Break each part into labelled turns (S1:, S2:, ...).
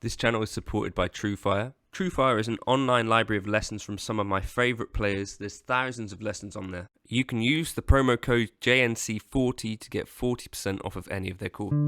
S1: This channel is supported by TrueFire. TrueFire is an online library of lessons from some of my favourite players. There's thousands of lessons on there. You can use the promo code JNC40 to get 40% off of any of their courses.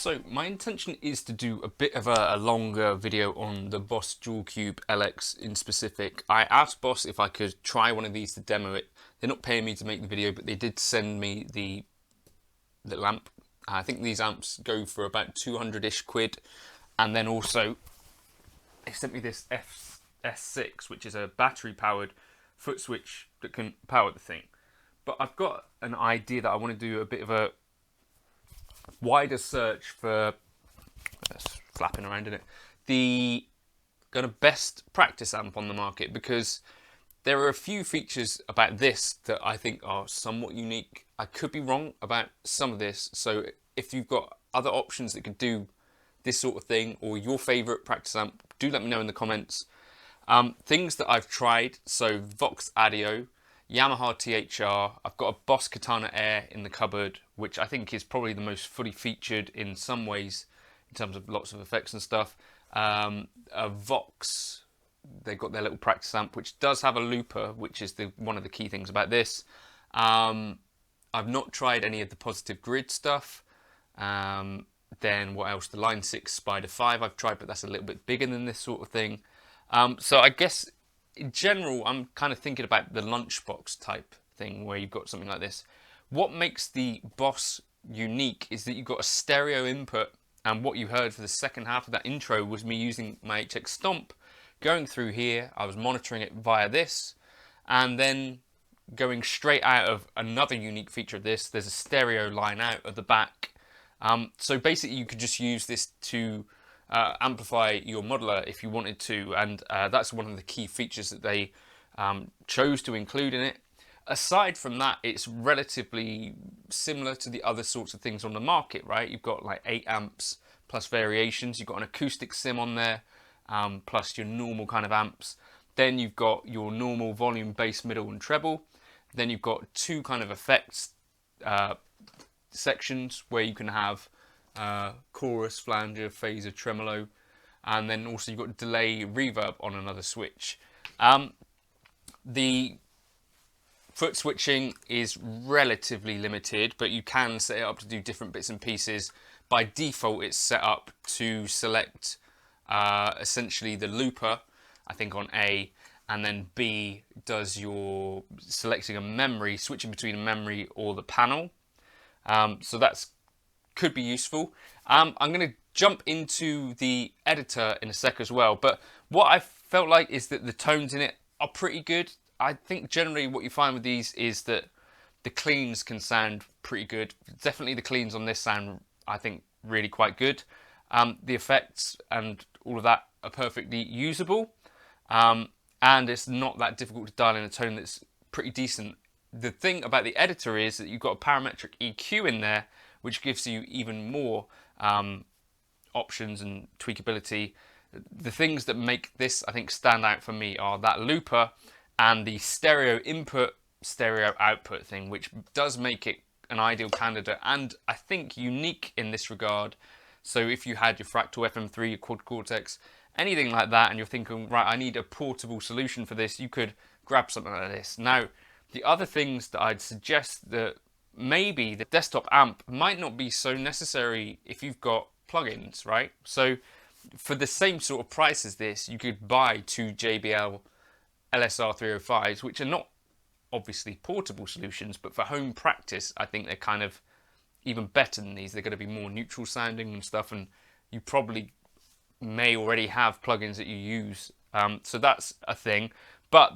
S2: So my intention is to do a bit of a longer video on the Boss Dual Cube LX in specific. I asked Boss if I could try one of these to demo it. They're not paying me to make the video, but they did send me the little amp. I think these amps go for about 200-ish quid. And then also they sent me this S6, which is a battery powered foot switch that can power the thing. But I've got an idea that I want to do a bit of a wider search for, that's flapping around in it, the kind of best practice amp on the market, because there are a few features about this that I think are somewhat unique. I could be wrong about some of this, so if you've got other options that could do this sort of thing, or your favourite practice amp, do let me know in the comments. Things that I've tried, so Vox Audio, Yamaha THR, I've got a Boss Katana Air in the cupboard, which I think is probably the most fully featured in some ways, in terms of lots of effects and stuff. A Vox, they've got their little practice amp, which does have a looper, which is one of the key things about this. I've not tried any of the positive grid stuff. Then what else? The Line 6 Spider 5 I've tried, but that's a little bit bigger than this sort of thing. So I guess in general, I'm kind of thinking about the lunchbox type thing where you've got something like this. What makes the Boss unique is that you've got a stereo input, and what you heard for the second half of that intro was me using my HX Stomp, going through here. I was monitoring it via this, and then going straight out of another unique feature of this. There's a stereo line out of the back. So basically you could just use this to amplify your modeler if you wanted to, and that's one of the key features that they chose to include in it. Aside from that, it's relatively similar to the other sorts of things on the market, right? You've got like 8 amps plus variations. You've got an acoustic sim on there, plus your normal kind of amps. Then you've got your normal volume, bass, middle, and treble. Then you've got 2 kind of effects sections where you can have chorus, flanger, phaser, tremolo, and then also you've got delay, reverb on another switch. The foot switching is relatively limited, but you can set it up to do different bits and pieces. By default, it's set up to select essentially the looper, I think on A, and then B does your selecting a memory, switching between a memory or the panel. So that's could be useful. I'm going to jump into the editor in a sec as well, but what I felt like is that the tones in it are pretty good. I think generally what you find with these is that the cleans can sound pretty good. Definitely the cleans on this sound, I think, really quite good. The effects and all of that are perfectly usable, and it's not that difficult to dial in a tone that's pretty decent. The thing about the editor is that you've got a parametric EQ in there, which gives you even more options and tweakability. The things that make this, I think, stand out for me are that looper and the stereo input, stereo output thing, which does make it an ideal candidate and I think unique in this regard. So if you had your Fractal FM3, your Quad Cortex, anything like that, and you're thinking, right, I need a portable solution for this, you could grab something like this. Now, the other things that I'd suggest that maybe the desktop amp might not be so necessary if you've got plugins, right? So for the same sort of price as this, you could buy 2 JBL LSR 305s, which are not obviously portable solutions, but for home practice, I think they're kind of even better than these. They're going to be more neutral sounding and stuff, and you probably may already have plugins that you use. So that's a thing, but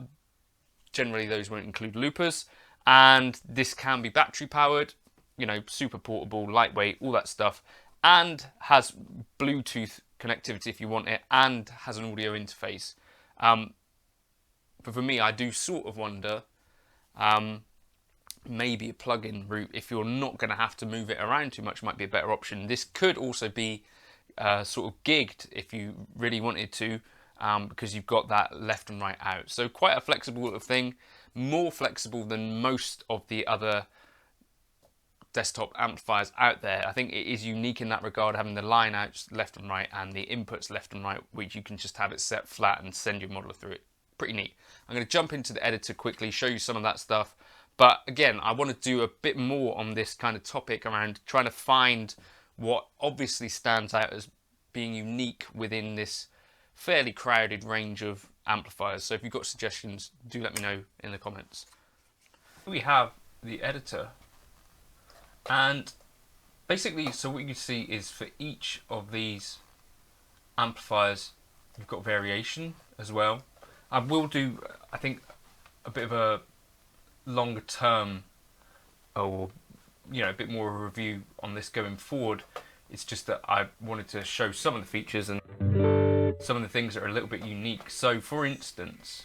S2: generally those won't include loopers, and this can be battery powered, you know, super portable, lightweight, all that stuff, and has Bluetooth connectivity if you want it, and has an audio interface. But for me, I do sort of wonder maybe a plug-in route, if you're not going to have to move it around too much, might be a better option. This could also be sort of gigged if you really wanted to, because you've got that left and right out. So quite a flexible little thing, more flexible than most of the other desktop amplifiers out there. I think it is unique in that regard, having the line outs left and right and the inputs left and right, which you can just have it set flat and send your modeler through it. Pretty neat. I'm going to jump into the editor quickly, show you some of that stuff. But again, I want to do a bit more on this kind of topic around trying to find what obviously stands out as being unique within this fairly crowded range of amplifiers. So if you've got suggestions, do let me know in the comments. We have the editor, and basically, so what you can see is for each of these amplifiers, you've got variation as well. I will do, I think, a bit of a longer term, or you know, a bit more of a review on this going forward. It's just that I wanted to show some of the features and some of the things that are a little bit unique. So for instance,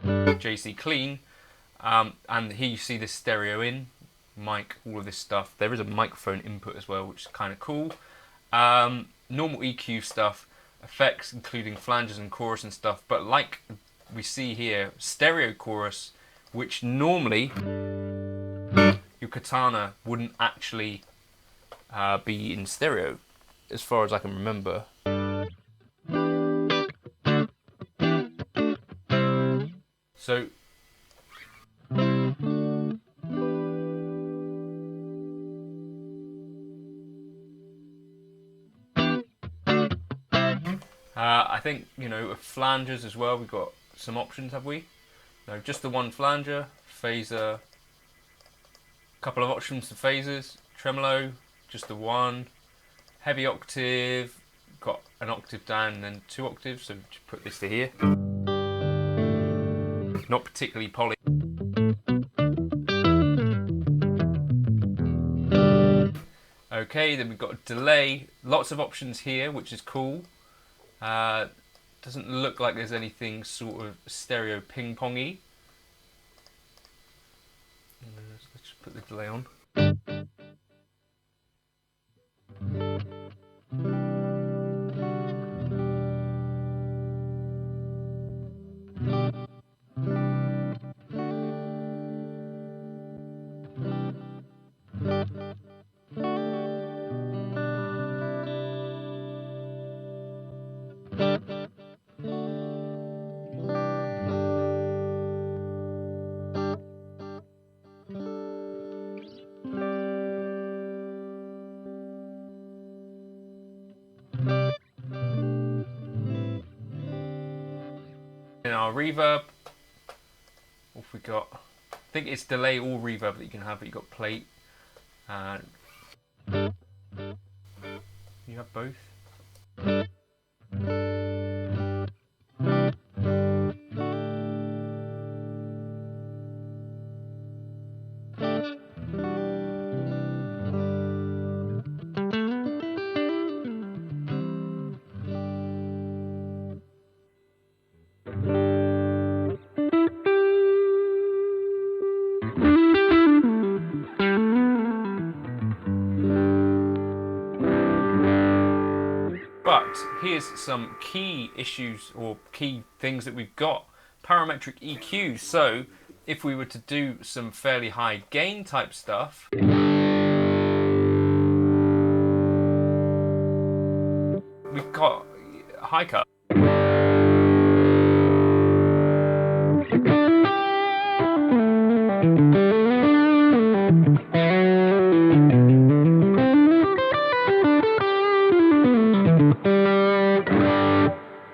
S2: JC Clean, and here you see this stereo in, mic, all of this stuff. There is a microphone input as well, which is kind of cool. Normal EQ stuff, effects including flanges and chorus and stuff, but like we see here, stereo chorus, which normally your Katana wouldn't actually be in stereo, as far as I can remember. So I think, you know, flangers as well. We've got some options, have we? No, just the one flanger, phaser, couple of options for phasers, tremolo, just the one, heavy octave, got an octave down and then 2 octaves, so just put this to here. Not particularly poly. Okay, then we've got a delay, lots of options here, which is cool. Doesn't look like there's anything sort of stereo ping-pongy. Let's just put the delay on. In our reverb, what have we got? I think it's delay or reverb that you can have, but you've got plate. And you have both. But here's some key issues or key things that we've got. Parametric EQ. So if we were to do some fairly high gain type stuff, we've got high cut.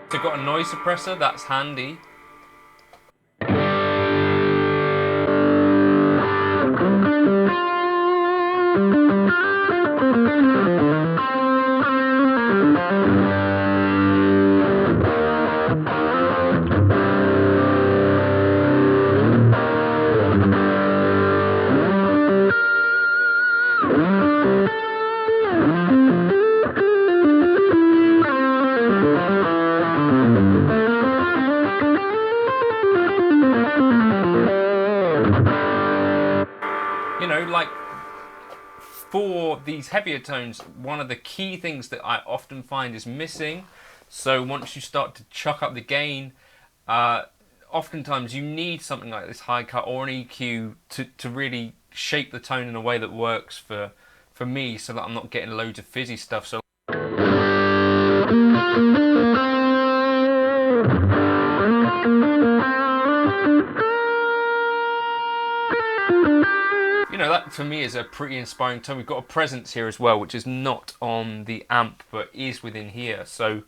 S2: So got a noise suppressor, that's handy. You know, like for these heavier tones, one of the key things that I often find is missing. So once you start to chuck up the gain, oftentimes you need something like this high cut or an EQ to really shape the tone in a way that works for me, so that I'm not getting loads of fizzy stuff. So you know, that for me is a pretty inspiring tone. We've got a presence here as well, which is not on the amp, but is within here. So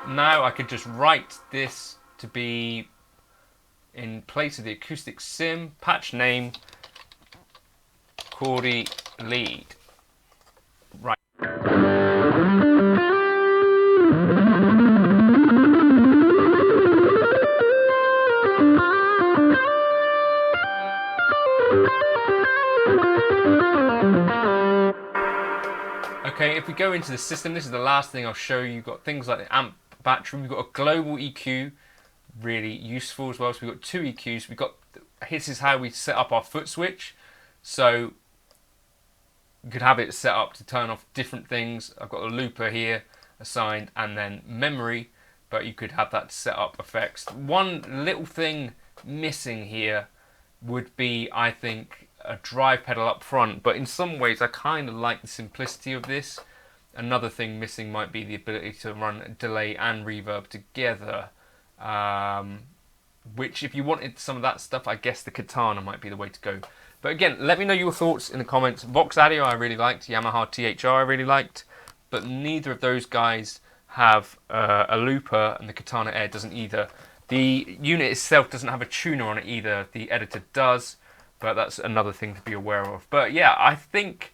S2: now I could just write this to be in place of the acoustic sim, patch name, Cordy lead. Right. Okay, if we go into the system, this is the last thing I'll show you. You've got things like the amp battery, we've got a global EQ, really useful as well. So we've got 2 EQs. We've got, this is how we set up our foot switch. So you could have it set up to turn off different things. I've got a looper here assigned and then memory, but you could have that set up effects. One little thing missing here would be, I think, a drive pedal up front, but in some ways I kind of like the simplicity of this.
S1: Another thing missing might be the ability to run delay and reverb together, which if you wanted some of that stuff, I guess the Katana might be the way to go. But again, let me know your thoughts in the comments. Vox Audio I really liked, Yamaha THR I really liked, but neither of those guys have a looper, and the Katana Air doesn't either. The unit itself doesn't have a tuner on it either. The editor does, but that's another thing to be aware of. But yeah, I think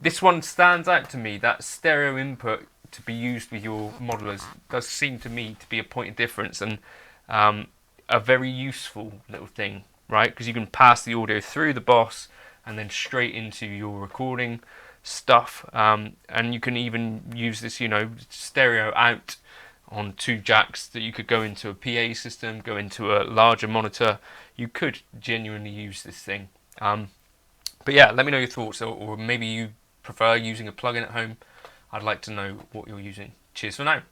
S1: this one stands out to me. That stereo input to be used with your modelers does seem to me to be a point of difference, and a very useful little thing, right? Because you can pass the audio through the Boss and then straight into your recording stuff, and you can even use this, you know, stereo out on 2 jacks that you could go into a PA system, go into a larger monitor. You could genuinely use this thing. But yeah, let me know your thoughts, or maybe you prefer using a plugin at home. I'd like to know what you're using. Cheers for now.